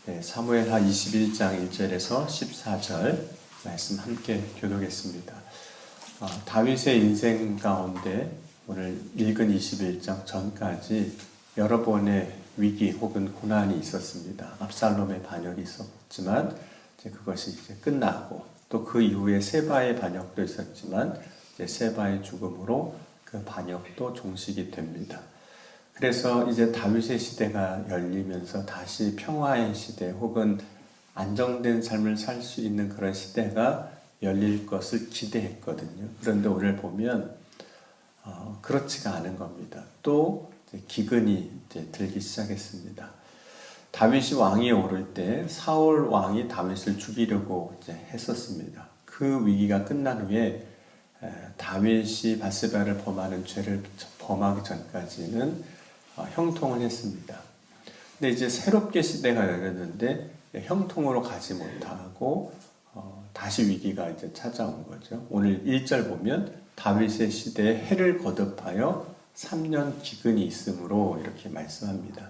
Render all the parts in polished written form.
네, 사무엘하 21장 1절에서 14절 말씀 함께 교독했습니다. 다윗의 인생 가운데 오늘 읽은 21장 전까지 여러 번의 위기 혹은 고난이 있었습니다. 압살롬의 반역이 있었지만 그것이 이제 끝나고 또 그 이후에 세바의 반역도 있었지만 이제 세바의 죽음으로 그 반역도 종식이 됩니다. 그래서 이제 다윗의 시대가 열리면서 다시 평화의 시대 혹은 안정된 삶을 살 수 있는 그런 시대가 열릴 것을 기대했거든요. 그런데 오늘 보면 그렇지가 않은 겁니다. 또 이제 기근이 이제 들기 시작했습니다. 다윗이 왕위에 오를 때 사울 왕이 다윗을 죽이려고 이제 했었습니다. 그 위기가 끝난 후에 다윗이 바세바를 범하는 죄를 범하기 전까지는 형통을 했습니다. 근데 이제 새롭게 시대가 열렸는데 형통으로 가지 못하고 다시 위기가 이제 찾아온 거죠. 오늘 1절 보면 다윗의 시대에 해를 거듭하여 3년 기근이 있으므로 이렇게 말씀합니다.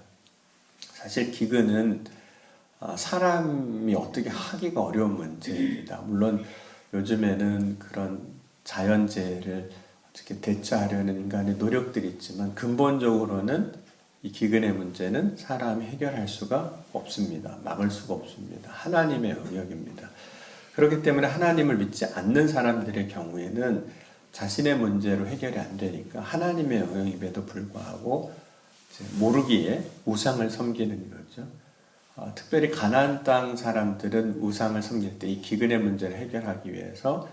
사실 기근은 사람이 어떻게 하기가 어려운 문제입니다. 물론 요즘에는 그런 자연재해를 어떻게 대처하려는 인간의 노력들이 있지만 근본적으로는 이 기근의 문제는 사람이 해결할 수가 없습니다. 막을 수가 없습니다. 하나님의 영역입니다. 그렇기 때문에 하나님을 믿지 않는 사람들의 경우에는 자신의 문제로 해결이 안 되니까 하나님의 영역임에도 불구하고 모르기에 우상을 섬기는 거죠. 특별히 가나안 땅 사람들은 우상을 섬길 때 이 기근의 문제를 해결하기 위해서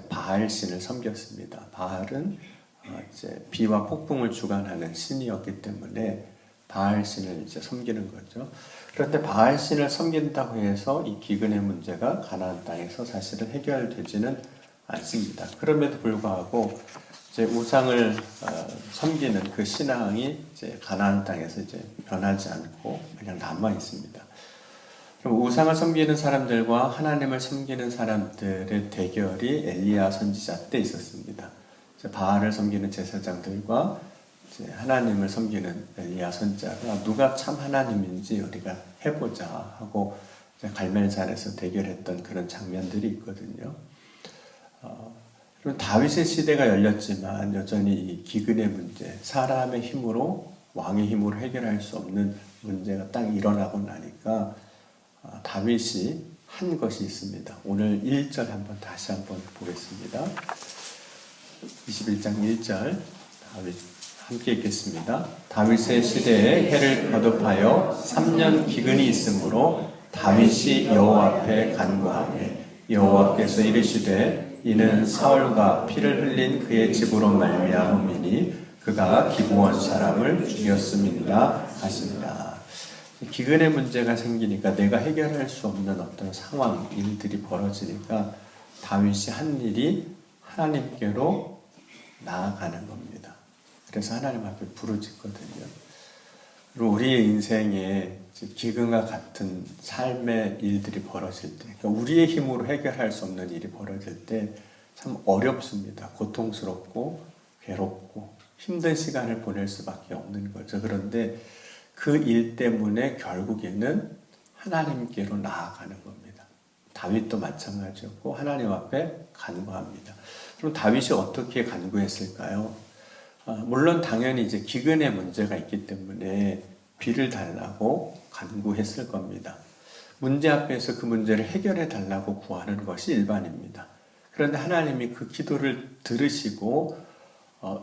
바알 신을 섬겼습니다. 바알은 이제 비와 폭풍을 주관하는 신이었기 때문에 바알 신을 이제 섬기는 거죠. 그런데 바알 신을 섬긴다고 해서 이 기근의 문제가 가나안 땅에서 사실은 해결되지는 않습니다. 그럼에도 불구하고 이제 우상을 섬기는 그 신앙이 이제 가나안 땅에서 이제 변하지 않고 그냥 남아 있습니다. 우상을 섬기는 사람들과 하나님을 섬기는 사람들의 대결이 엘리야 선지자 때 있었습니다. 바알을 섬기는 제사장들과 하나님을 섬기는 엘리야 선지자가 누가 참 하나님인지 우리가 해보자 하고 갈멜산에서 대결했던 그런 장면들이 있거든요. 그럼 다윗의 시대가 열렸지만 여전히 이 기근의 문제, 사람의 힘으로 왕의 힘으로 해결할 수 없는 문제가 딱 일어나고 나니까 다윗이 한 것이 있습니다. 오늘 1절 다시 한번 보겠습니다. 21장 1절 다윗 함께 읽겠습니다. 다윗의 시대에 해를 거듭하여 3년 기근이 있으므로 다윗이 여호와 앞에 간구하매 여호와께서 이르시되 이는 사울과 피를 흘린 그의 집으로 말미암음이니 그가 기브온 사람을 죽였음이니라 하시니라. 기근의 문제가 생기니까 내가 해결할 수 없는 어떤 상황, 일들이 벌어지니까 다윗이 한 일이 하나님께로 나아가는 겁니다. 그래서 하나님 앞에 부르짖거든요. 그리고 우리의 인생에 기근과 같은 삶의 일들이 벌어질 때, 그러니까 우리의 힘으로 해결할 수 없는 일이 벌어질 때 참 어렵습니다. 고통스럽고 괴롭고 힘든 시간을 보낼 수밖에 없는 거죠. 그런데 그 일 때문에 결국에는 하나님께로 나아가는 겁니다. 다윗도 마찬가지였고 하나님 앞에 간구합니다. 그럼 다윗이 어떻게 간구했을까요? 물론 당연히 이제 기근의 문제가 있기 때문에 비를 달라고 간구했을 겁니다. 문제 앞에서 그 문제를 해결해 달라고 구하는 것이 일반입니다. 그런데 하나님이 그 기도를 들으시고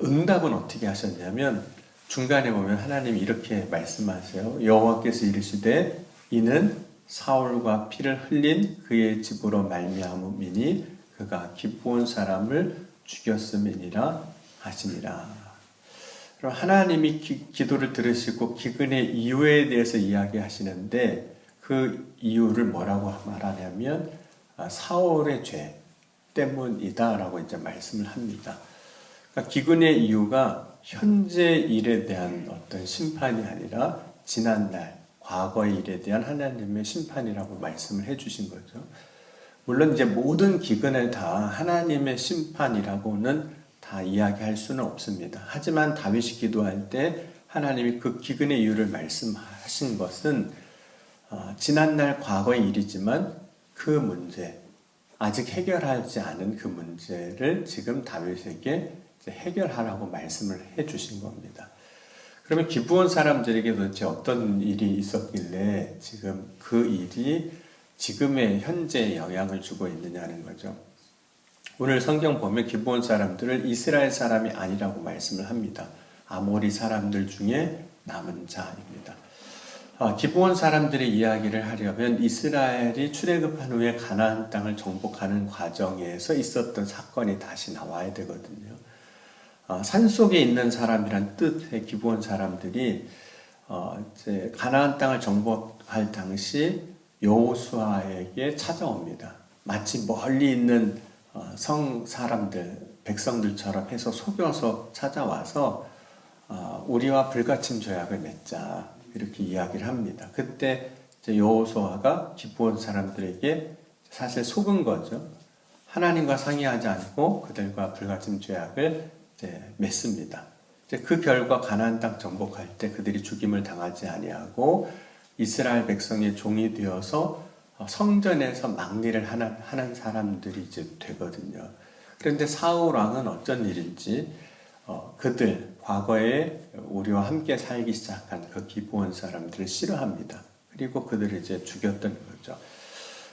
응답은 어떻게 하셨냐면 중간에 보면 하나님이 이렇게 말씀하세요. 여호와께서 이르시되 이는 사울과 피를 흘린 그의 집으로 말미암음이니 그가 기브온 사람을 죽였음이니라 하시니라. 그럼 하나님이 기도를 들으시고 기근의 이유에 대해서 이야기하시는데 그 이유를 뭐라고 말하냐면 사울의 죄 때문이다라고 이제 말씀을 합니다. 그러니까 기근의 이유가 현재 일에 대한 어떤 심판이 아니라 지난날 과거의 일에 대한 하나님의 심판이라고 말씀을 해주신 거죠. 물론 이제 모든 기근을 다 하나님의 심판이라고는 다 이야기할 수는 없습니다. 하지만 다윗이 기도할 때 하나님이 그 기근의 이유를 말씀하신 것은 지난날 과거의 일이지만 그 문제, 아직 해결하지 않은 그 문제를 지금 다윗에게 해결하라고 말씀을 해주신 겁니다. 그러면 기브온 사람들에게 도대체 어떤 일이 있었길래 지금 그 일이 지금의 현재에 영향을 주고 있느냐는 거죠. 오늘 성경 보면 기브온 사람들을 이스라엘 사람이 아니라고 말씀을 합니다. 아모리 사람들 중에 남은 자입니다. 기브온 사람들의 이야기를 하려면 이스라엘이 출애굽한 후에 가나안 땅을 정복하는 과정에서 있었던 사건이 다시 나와야 되거든요. 산속에 있는 사람이란 뜻의 기브온 사람들이 이제 가나안 땅을 정복할 당시 여호수아에게 찾아옵니다. 마치 멀리 있는 성 사람들, 백성들처럼 해서 속여서 찾아와서 우리와 불가침 조약을 맺자 이렇게 이야기를 합니다. 그때 여호수아가 기브온 사람들에게 사실 속은 거죠. 하나님과 상의하지 않고 그들과 불가침 조약을 맺습니다. 그 결과 가나안 땅 정복할 때 그들이 죽임을 당하지 아니하고 이스라엘 백성의 종이 되어서 성전에서 막리를 하는 사람들이 이제 되거든요. 그런데 사울 왕은 어쩐 일인지 그들 과거에 우리와 함께 살기 시작한 그 기브온 사람들을 싫어합니다. 그리고 그들을 이제 죽였던 거죠.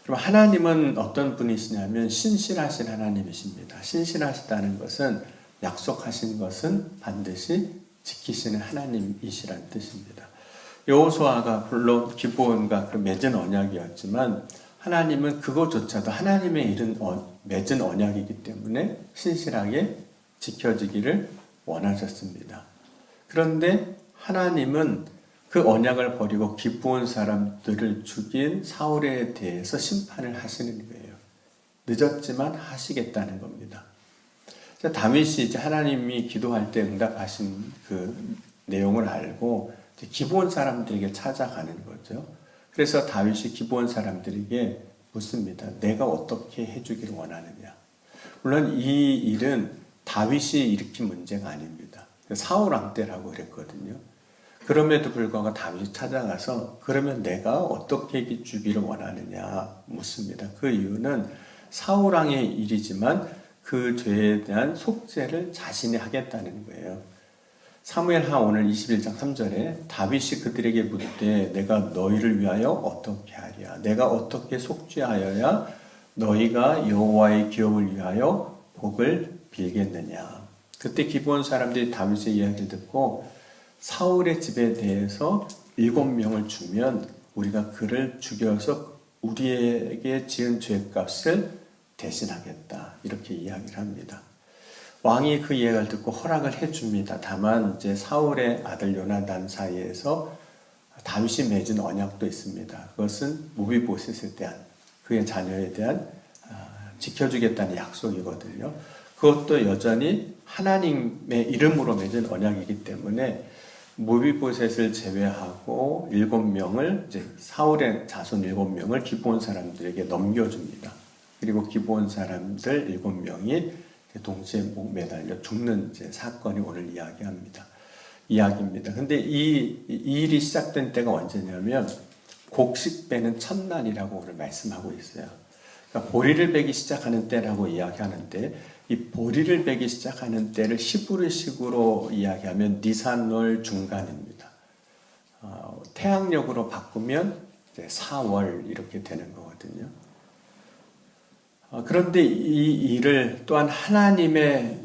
그럼 하나님은 어떤 분이시냐면 신실하신 하나님이십니다. 신실하시다는 것은 약속하신 것은 반드시 지키시는 하나님이시란 뜻입니다. 여호수아가 물론 기브온과 그 맺은 언약이었지만 하나님은 그것조차도 하나님의 일은 맺은 언약이기 때문에 신실하게 지켜지기를 원하셨습니다. 그런데 하나님은 그 언약을 버리고 기브온 사람들을 죽인 사울에 대해서 심판을 하시는 거예요. 늦었지만 하시겠다는 겁니다. 다윗이 이제 하나님이 기도할 때 응답하신 그 내용을 알고 기브온 사람들에게 찾아가는 거죠. 그래서 다윗이 기브온 사람들에게 묻습니다. 내가 어떻게 해주기를 원하느냐. 물론 이 일은 다윗이 일으킨 문제가 아닙니다. 사울 왕 때라고 그랬거든요. 그럼에도 불구하고 다윗이 찾아가서 그러면 내가 어떻게 해주기를 원하느냐 묻습니다. 그 이유는 사울 왕의 일이지만 그 죄에 대한 속죄를 자신이 하겠다는 거예요. 사무엘하 오늘 21장 3절에 다윗이 그들에게 묻되 내가 너희를 위하여 어떻게 하랴? 내가 어떻게 속죄하여야 너희가 여호와의 기업을 위하여 복을 빌겠느냐? 그때 기브온 사람들이 다윗의 이야기를 듣고 사울의 집에 대해서 7명을 주면 우리가 그를 죽여서 우리에게 지은 죄값을 대신하겠다 이렇게 이야기를 합니다. 왕이 그 이야기를 듣고 허락을 해줍니다. 다만 이제 사울의 아들 요나단 사이에서 다윗이 맺은 언약도 있습니다. 그것은 무비보셋에 대한 그의 자녀에 대한 지켜주겠다는 약속이거든요. 그것도 여전히 하나님의 이름으로 맺은 언약이기 때문에 무비보셋을 제외하고 7명을 이제 사울의 자손 7명을 기브온 사람들에게 넘겨줍니다. 그리고 기브온 사람들 7명이 동시에 목 매달려 죽는 이제 사건이 오늘 이야기입니다. 근데 이 일이 시작된 때가 언제냐면 곡식 빼는 첫날이라고 오늘 말씀하고 있어요. 그러니까 보리를 베기 시작하는 때라고 이야기하는데 이 보리를 베기 시작하는 때를 히브리식으로 이야기하면 니산월 중간입니다. 태양력으로 바꾸면 이제 4월 이렇게 되는 거거든요. 그런데 이 일을 또한 하나님의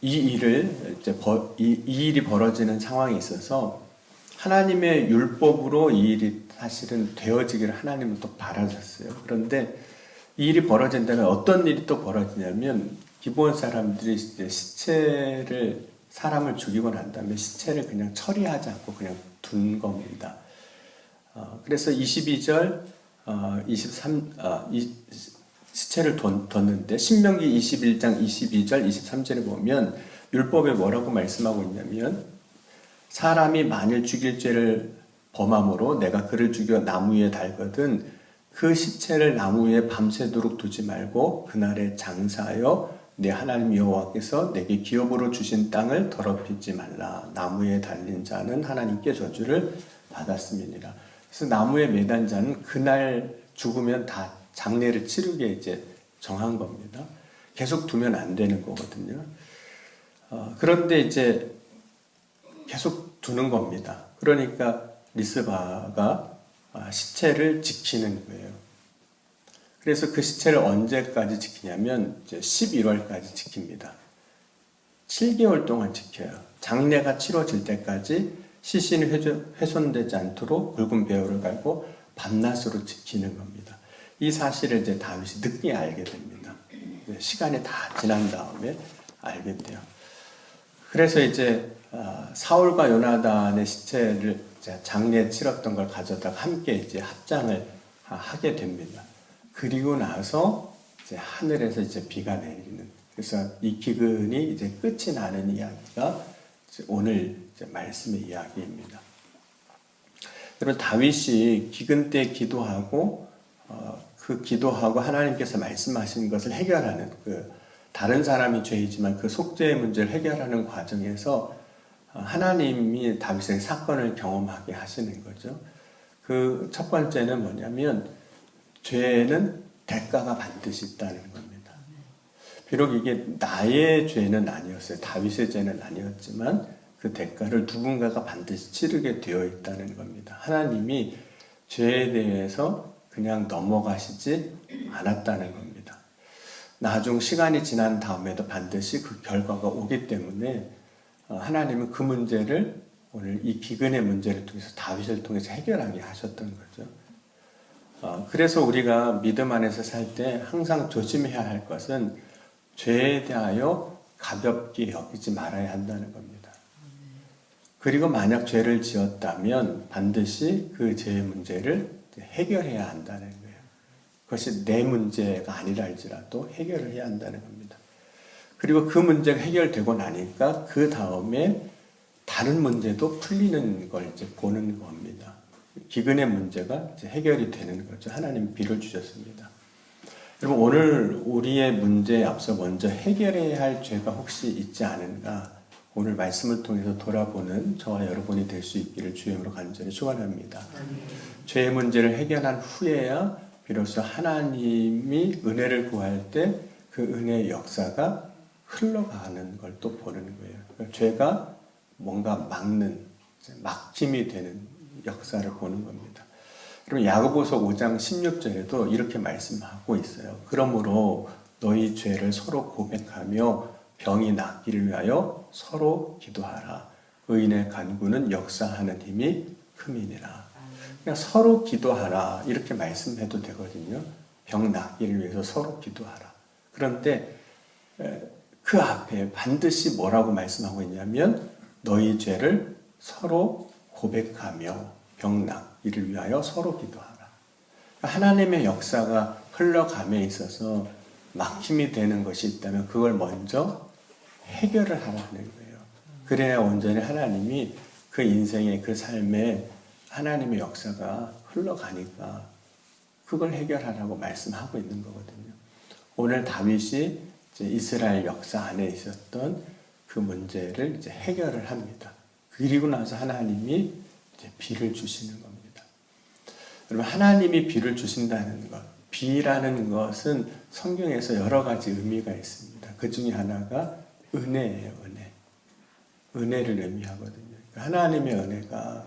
이 일이 벌어지는 상황에 있어서 하나님의 율법으로 이 일이 사실은 되어지기를 하나님은 또 바라셨어요. 그런데 이 일이 벌어진다면 어떤 일이 또 벌어지냐면 기브온 사람들이 이제 사람을 죽이고 난 다음에 시체를 그냥 처리하지 않고 그냥 둔 겁니다. 그래서 22절, 23, 시체를 뒀는데 신명기 21장 22절 23절에 보면 율법에 뭐라고 말씀하고 있냐면 사람이 만일 죽일 죄를 범함으로 내가 그를 죽여 나무 위에 달거든 그 시체를 나무 위에 밤새도록 두지 말고 그날에 장사하여 내 하나님 여호와께서 내게 기업으로 주신 땅을 더럽히지 말라. 나무에 달린 자는 하나님께 저주를 받았음이니라. 그래서 나무에 매단 자는 그날 죽으면 다 장례를 치르게 이제 정한 겁니다. 계속 두면 안 되는 거거든요. 그런데 이제 계속 두는 겁니다. 그러니까 리스바가 시체를 지키는 거예요. 그래서 그 시체를 언제까지 지키냐면 이제 11월까지 지킵니다. 7개월 동안 지켜요. 장례가 치러질 때까지 시신이 훼손되지 않도록 굵은 배우를 갈고 밤낮으로 지키는 겁니다. 이 사실을 이제 다윗이 늦게 알게 됩니다. 시간이 다 지난 다음에 알게 돼요. 그래서 이제 사울과 요나단의 시체를 장례에 치렀던 걸 가져다가 함께 이제 합장을 하게 됩니다. 그리고 나서 이제 하늘에서 이제 비가 내리는, 그래서 이 기근이 이제 끝이 나는 이야기가 이제 오늘 이제 말씀의 이야기입니다. 여러분, 다윗이 기근 때 기도하고 그 기도하고 하나님께서 말씀하신 것을 해결하는, 그 다른 사람이 죄이지만 그 속죄의 문제를 해결하는 과정에서 하나님이 다윗의 사건을 경험하게 하시는 거죠. 그 첫 번째는 뭐냐면 죄는 대가가 반드시 있다는 겁니다. 비록 이게 나의 죄는 아니었어요. 다윗의 죄는 아니었지만 그 대가를 누군가가 반드시 치르게 되어 있다는 겁니다. 하나님이 죄에 대해서 그냥 넘어가시지 않았다는 겁니다. 나중 시간이 지난 다음에도 반드시 그 결과가 오기 때문에 하나님은 그 문제를 오늘 이 기근의 문제를 통해서 다윗을 통해서 해결하게 하셨던 거죠. 그래서 우리가 믿음 안에서 살 때 항상 조심해야 할 것은 죄에 대하여 가볍게 여기지 말아야 한다는 겁니다. 그리고 만약 죄를 지었다면 반드시 그 죄의 문제를 해결해야 한다는 거예요. 그것이 내 문제가 아니라 할지라도 해결을 해야 한다는 겁니다. 그리고 그 문제가 해결되고 나니까 그 다음에 다른 문제도 풀리는 걸 이제 보는 겁니다. 기근의 문제가 이제 해결이 되는 거죠. 하나님 비를 주셨습니다. 여러분, 오늘 우리의 문제에 앞서 먼저 해결해야 할 죄가 혹시 있지 않은가, 오늘 말씀을 통해서 돌아보는 저와 여러분이 될 수 있기를 주님으로 간절히 축원합니다. 죄의 문제를 해결한 후에야 비로소 하나님이 은혜를 구할 때 그 은혜의 역사가 흘러가는 걸 또 보는 거예요. 그러니까 죄가 뭔가 막힘이 되는 역사를 보는 겁니다. 그럼 야고보서 5장 16절에도 이렇게 말씀하고 있어요. 그러므로 너희 죄를 서로 고백하며 병이 낫기를 위하여 서로 기도하라. 의인의 간구는 역사하는 힘이 큼이니라. 그냥 서로 기도하라 이렇게 말씀해도 되거든요. 병 낫기를 위해서 서로 기도하라. 그런데 그 앞에 반드시 뭐라고 말씀하고 있냐면 너희 죄를 서로 고백하며 병 낫기를 위하여 서로 기도하라. 하나님의 역사가 흘러감에 있어서 막힘이 되는 것이 있다면 그걸 먼저 해결을 하라는 거예요. 그래야 온전히 하나님이 그 인생의 그 삶에 하나님의 역사가 흘러가니까 그걸 해결하라고 말씀하고 있는 거거든요. 오늘 다윗이 이제 이스라엘 역사 안에 있었던 그 문제를 이제 해결을 합니다. 그리고 나서 하나님이 이제 비를 주시는 겁니다. 여러분, 하나님이 비를 주신다는 것, 비라는 것은 성경에서 여러 가지 의미가 있습니다. 그 중에 하나가 은혜예요, 은혜. 은혜를 의미하거든요. 하나님의 은혜가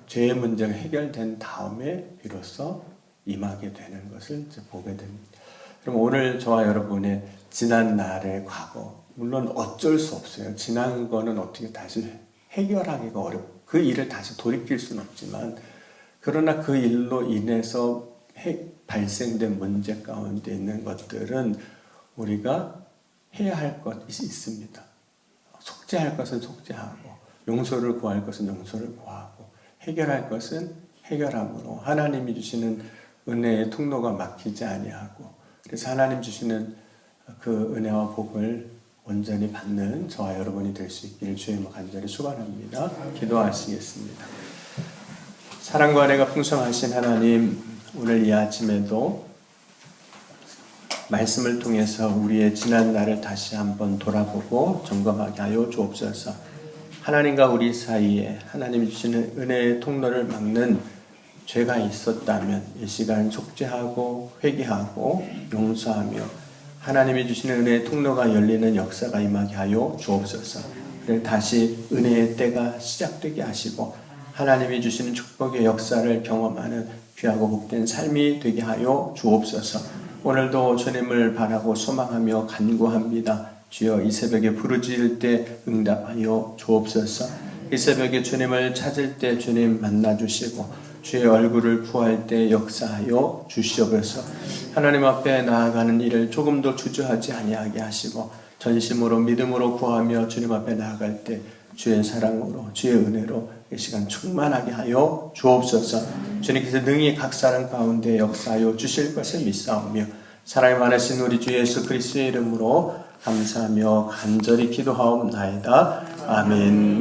죄의 문제가 해결된 다음에 비로소 임하게 되는 것을 이제 보게 됩니다. 그럼 오늘 저와 여러분의 지난 날의 과거, 물론 어쩔 수 없어요. 지난 거는 어떻게 다시 해결하기가 어렵고 그 일을 다시 돌이킬 수는 없지만, 그러나 그 일로 인해서 발생된 문제 가운데 있는 것들은 우리가 해야 할 것이 있습니다. 속죄할 것은 속죄하고, 용서를 구할 것은 용서를 구하고, 해결할 것은 해결함으로 하나님이 주시는 은혜의 통로가 막히지 아니하고, 그래서 하나님 주시는 그 은혜와 복을 온전히 받는 저와 여러분이 될 수 있기를 주님을 간절히 축원합니다. 기도하시겠습니다. 사랑과 은혜가 풍성하신 하나님, 오늘 이 아침에도 말씀을 통해서 우리의 지난 날을 다시 한번 돌아보고 점검하게 하여 주옵소서. 하나님과 우리 사이에 하나님이 주시는 은혜의 통로를 막는 죄가 있었다면 이 시간 속죄하고 회개하고 용서하며 하나님이 주시는 은혜의 통로가 열리는 역사가 임하게 하여 주옵소서. 다시 은혜의 때가 시작되게 하시고 하나님이 주시는 축복의 역사를 경험하는 귀하고 복된 삶이 되게 하여 주옵소서. 오늘도 주님을 바라고 소망하며 간구합니다. 주여, 이 새벽에 부르짖을 때 응답하여 주옵소서. 이 새벽에 주님을 찾을 때 주님 만나주시고 주의 얼굴을 구할 때 역사하여 주시옵소서. 하나님 앞에 나아가는 일을 조금도 주저하지 아니하게 하시고 전심으로 믿음으로 구하며 주님 앞에 나아갈 때 주의 사랑으로 주의 은혜로 이 시간 충만하게 하여 주옵소서. 주님께서 능히 각 사람 가운데 역사하여 주실 것을 믿사오며 사랑이 많으신 우리 주 예수 그리스도의 이름으로 감사하며 간절히 기도하옵나이다. 아멘.